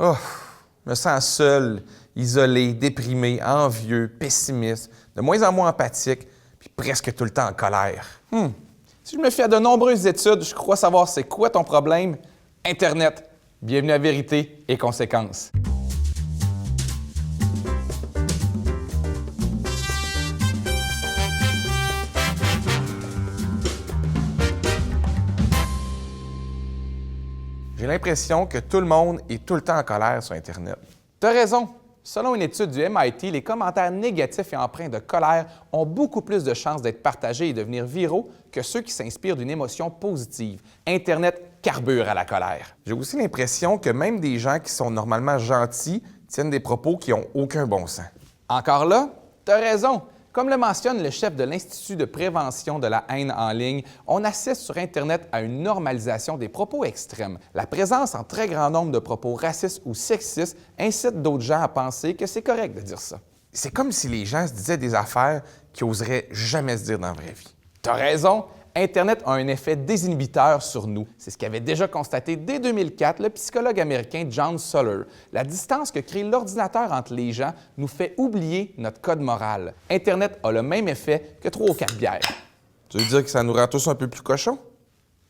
Oh, je me sens seul, isolé, déprimé, envieux, pessimiste, de moins en moins empathique, puis presque tout le temps en colère. Si je me fie à de nombreuses études, je crois savoir c'est quoi ton problème. Internet. Bienvenue à Vérité et Conséquences. J'ai l'impression que tout le monde est tout le temps en colère sur Internet. T'as raison. Selon une étude du MIT, les commentaires négatifs et empreints de colère ont beaucoup plus de chances d'être partagés et devenir viraux que ceux qui s'inspirent d'une émotion positive. Internet carbure à la colère. J'ai aussi l'impression que même des gens qui sont normalement gentils tiennent des propos qui n'ont aucun bon sens. Encore là, t'as raison. Comme le mentionne le chef de l'Institut de prévention de la haine en ligne, on assiste sur Internet à une normalisation des propos extrêmes. La présence en très grand nombre de propos racistes ou sexistes incite d'autres gens à penser que c'est correct de dire ça. C'est comme si les gens se disaient des affaires qu'ils n'oseraient jamais se dire dans la vraie vie. T'as raison, Internet a un effet désinhibiteur sur nous. C'est ce qu'avait déjà constaté dès 2004 le psychologue américain John Suller. La distance que crée l'ordinateur entre les gens nous fait oublier notre code moral. Internet a le même effet que 3 ou 4 bières. Tu veux dire que ça nous rend tous un peu plus cochons?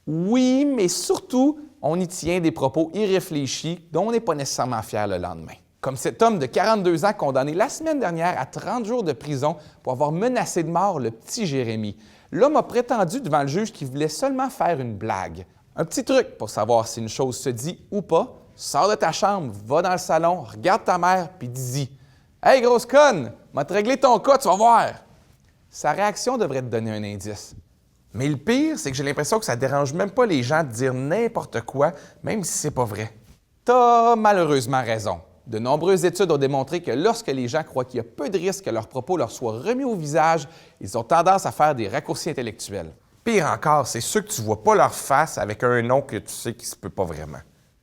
Oui, mais surtout, on y tient des propos irréfléchis dont on n'est pas nécessairement fier le lendemain. Comme cet homme de 42 ans condamné la semaine dernière à 30 jours de prison pour avoir menacé de mort le petit Jérémy. L'homme a prétendu devant le juge qu'il voulait seulement faire une blague. Un petit truc pour savoir si une chose se dit ou pas, sors de ta chambre, va dans le salon, regarde ta mère, puis dis-y « Hey, grosse conne, m'a te réglé ton cas, tu vas voir! » Sa réaction devrait te donner un indice. Mais le pire, c'est que j'ai l'impression que ça dérange même pas les gens de dire n'importe quoi, même si c'est pas vrai. T'as malheureusement raison. De nombreuses études ont démontré que lorsque les gens croient qu'il y a peu de risques que leurs propos leur soient remis au visage, ils ont tendance à faire des raccourcis intellectuels. Pire encore, c'est ceux que tu vois pas leur face avec un nom que tu sais qu'il se peut pas vraiment.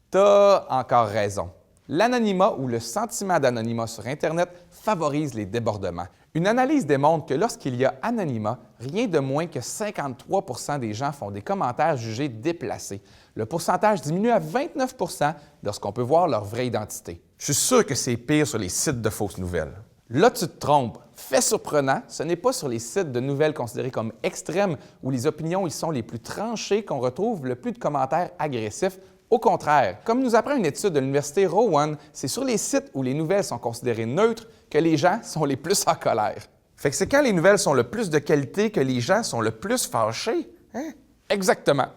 T'as encore raison. L'anonymat ou le sentiment d'anonymat sur Internet favorise les débordements. Une analyse démontre que lorsqu'il y a anonymat, rien de moins que 53 % des gens font des commentaires jugés déplacés. Le pourcentage diminue à 29 % lorsqu'on peut voir leur vraie identité. Je suis sûr que c'est pire sur les sites de fausses nouvelles. Là, tu te trompes. Fait surprenant, ce n'est pas sur les sites de nouvelles considérés comme extrêmes où les opinions y sont les plus tranchées qu'on retrouve le plus de commentaires agressifs. Au contraire, comme nous apprend une étude de l'Université Rowan, c'est sur les sites où les nouvelles sont considérées neutres que les gens sont les plus en colère. Fait que c'est quand les nouvelles sont le plus de qualité que les gens sont le plus fâchés, hein? Exactement.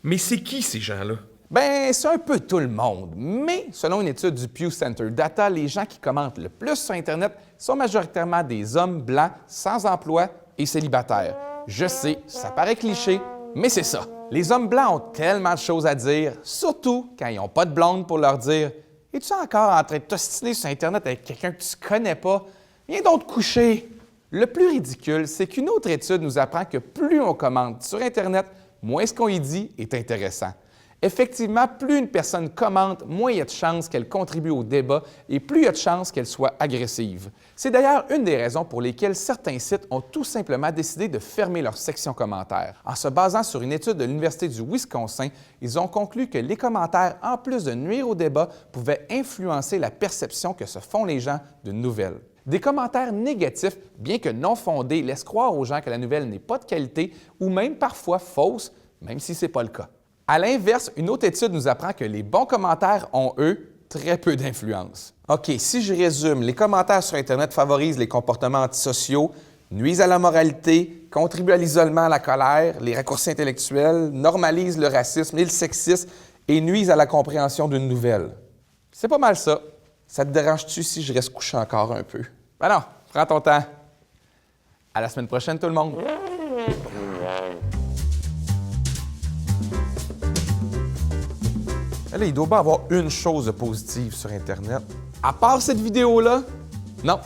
Mais c'est qui ces gens-là? Ben, c'est un peu tout le monde, mais selon une étude du Pew Center Data, les gens qui commentent le plus sur Internet sont majoritairement des hommes blancs, sans emploi et célibataires. Je sais, ça paraît cliché, mais c'est ça. Les hommes blancs ont tellement de choses à dire, surtout quand ils n'ont pas de blonde pour leur dire « Es-tu encore en train de t'ostiner sur Internet avec quelqu'un que tu connais pas? Viens donc te coucher! » Le plus ridicule, c'est qu'une autre étude nous apprend que plus on commente sur Internet, moins ce qu'on y dit est intéressant. Effectivement, plus une personne commente, moins il y a de chances qu'elle contribue au débat et plus il y a de chances qu'elle soit agressive. C'est d'ailleurs une des raisons pour lesquelles certains sites ont tout simplement décidé de fermer leur section commentaires. En se basant sur une étude de l'Université du Wisconsin, ils ont conclu que les commentaires, en plus de nuire au débat, pouvaient influencer la perception que se font les gens d'une nouvelle. Des commentaires négatifs, bien que non fondés, laissent croire aux gens que la nouvelle n'est pas de qualité ou même parfois fausse, même si ce n'est pas le cas. À l'inverse, une autre étude nous apprend que les bons commentaires ont, eux, très peu d'influence. OK, si je résume, les commentaires sur Internet favorisent les comportements antisociaux, nuisent à la moralité, contribuent à l'isolement, à la colère, les raccourcis intellectuels, normalisent le racisme et le sexisme et nuisent à la compréhension d'une nouvelle. C'est pas mal ça. Ça te dérange-tu si je reste couché encore un peu? Ben non, prends ton temps. À la semaine prochaine, tout le monde! Là, il doit pas avoir une chose de positive sur Internet. À part cette vidéo-là, non,